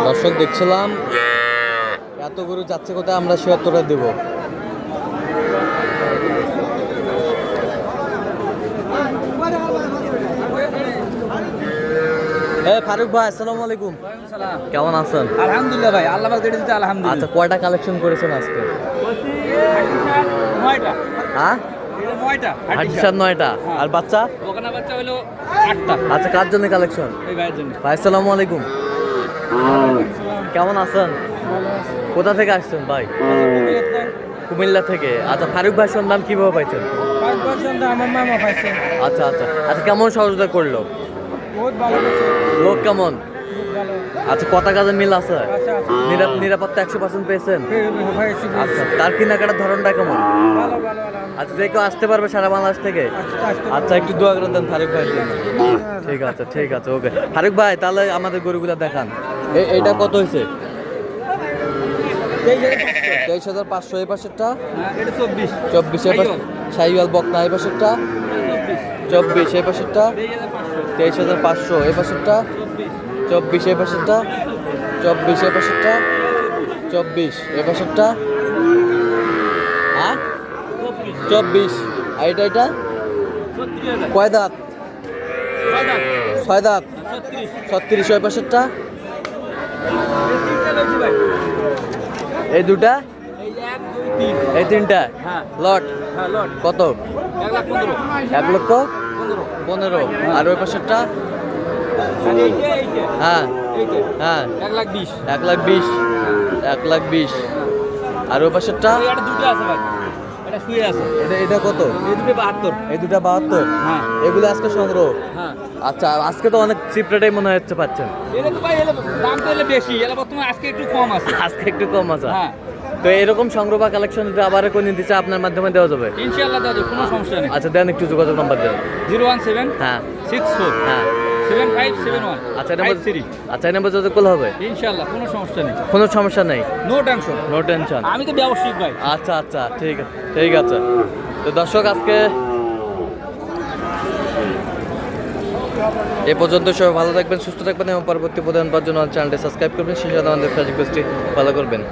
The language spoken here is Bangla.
দর্শক দেখছিলাম এত গরু যাচ্ছে কোথায়, আমরা ৭৬ দেব। ফারুক ভাই, আসসালামু আলাইকুম। কেমন আছেন? আলহামদুলিল্লাহ ভাই, আল্লাহ পাক দিয়েছে আলহামদুলিল্লাহ। আচ্ছা, কয়টা কালেকশন করেছেন আজকে? 9টা। হ্যাঁ, 9টা। হাটিসার 9টা। আর বাচ্চা? ওখানে বাচ্চা হলো 8টা। আচ্ছা, কার জন্য কালেকশন? এই ভাইয়ের জন্য। ভাই আসসালামু আলাইকুম, কেমন আছেন? কোথা থেকে আসছেন ভাই? কুমিল্লা থেকে। আচ্ছা, ফারুক ভাই সন্ধান কিভাবে পাইছেন? আমার মামা পাইছে। আচ্ছা আচ্ছা আচ্ছা, কেমন সহযোগিতা করলো? বহুত ভালো পাইছে। লোক কেমন? ভালো। আচ্ছা, কথা কাজে মিল আছে? আচ্ছা আচ্ছা। নিরাপত্তা 100% পেয়েছেন? পাইছি। আচ্ছা, তার কেনাকাটার ধরনটা কেমন? ভালো ভালো ভালো। আচ্ছা, যে কেউ আসতে পারবে সারা বাংলাদেশ থেকে? আচ্ছা, একটু দোয়া করে দেন ফারুক ভাই। ঠিক আছে ঠিক আছে, ওকে। ফারুক ভাই, তাহলে আমাদের গরুগুলা দেখান। এইটা কত হয়েছে? 23,500। এই পাশেরটা? এটা 24। 24। এই পাশে শাহিওয়াল বকনা। এই পাশেরটা? 24। এই পাশেরটা? 23,500। এই পাশেরটা? 24। এই পাশেরটা? 24। এই পাশেরটা? 24। এই পাশেরটা? হ্যাঁ, 24। আর এটা কয় দাঁত? 6 দাঁত। 36। ওই পাশেরটা? এই দুটা? এই তিনটা? লট কত? 1,15,000। আর ওই পাশেরটা? হ্যাঁ হ্যাঁ, 1,20,000। 1,20,000। 1,20,000। আর ওই পাশেরটা? দুটো আছে ভাই, এটা শুয়ে আছে। এটা কত? এই দুটো 72। এই দুটা 72? হ্যাঁ। এগুলো আজকে সংগ্রহ? হ্যাঁ। আচ্ছা, আজকে তো অনেক চিপ রেটেই মনে হচ্ছে পাচ্ছেন। এটা তো ভাই দাম তো এলে বেশি, এলা বর্তমানে আজকে একটু কম আছে। আজকে একটু কম আছে? হ্যাঁ। তো এরকম সংগ্রহ বা কালেকশন যদি আবার কোনো দিচ্ছে আপনার মাধ্যমে দেওয়া যাবে? ইনশাআল্লাহ দাদা, কোনো সমস্যা নেই। আচ্ছা, দেন একটু যোগাযোগ নাম্বার দেন। 017 হ্যাঁ 64 হ্যাঁ 7571। আচ্ছা, এই নাম্বার 53। আচ্ছা, এই নাম্বার যোগাযোগ করলে হবে? ইনশাআল্লাহ কোনো সমস্যা নেই। কোনো সমস্যা নেই? No tension. No tension. আমি তো ব্যবসায়িক ভাই। আচ্ছা আচ্ছা, ঠিক আছে ঠিক আছে। তো দর্শক, আজকে এ পর্যন্ত। সবাই ভালো থাকবেন, সুস্থ থাকবেন এবং পরবর্তী প্রদান পাওয়ার জন্য চ্যানেলটি সাবস্ক্রাইব করবেন। সেই সাথে আমাদের ফেসবুক পেজটি ফলো করবেন।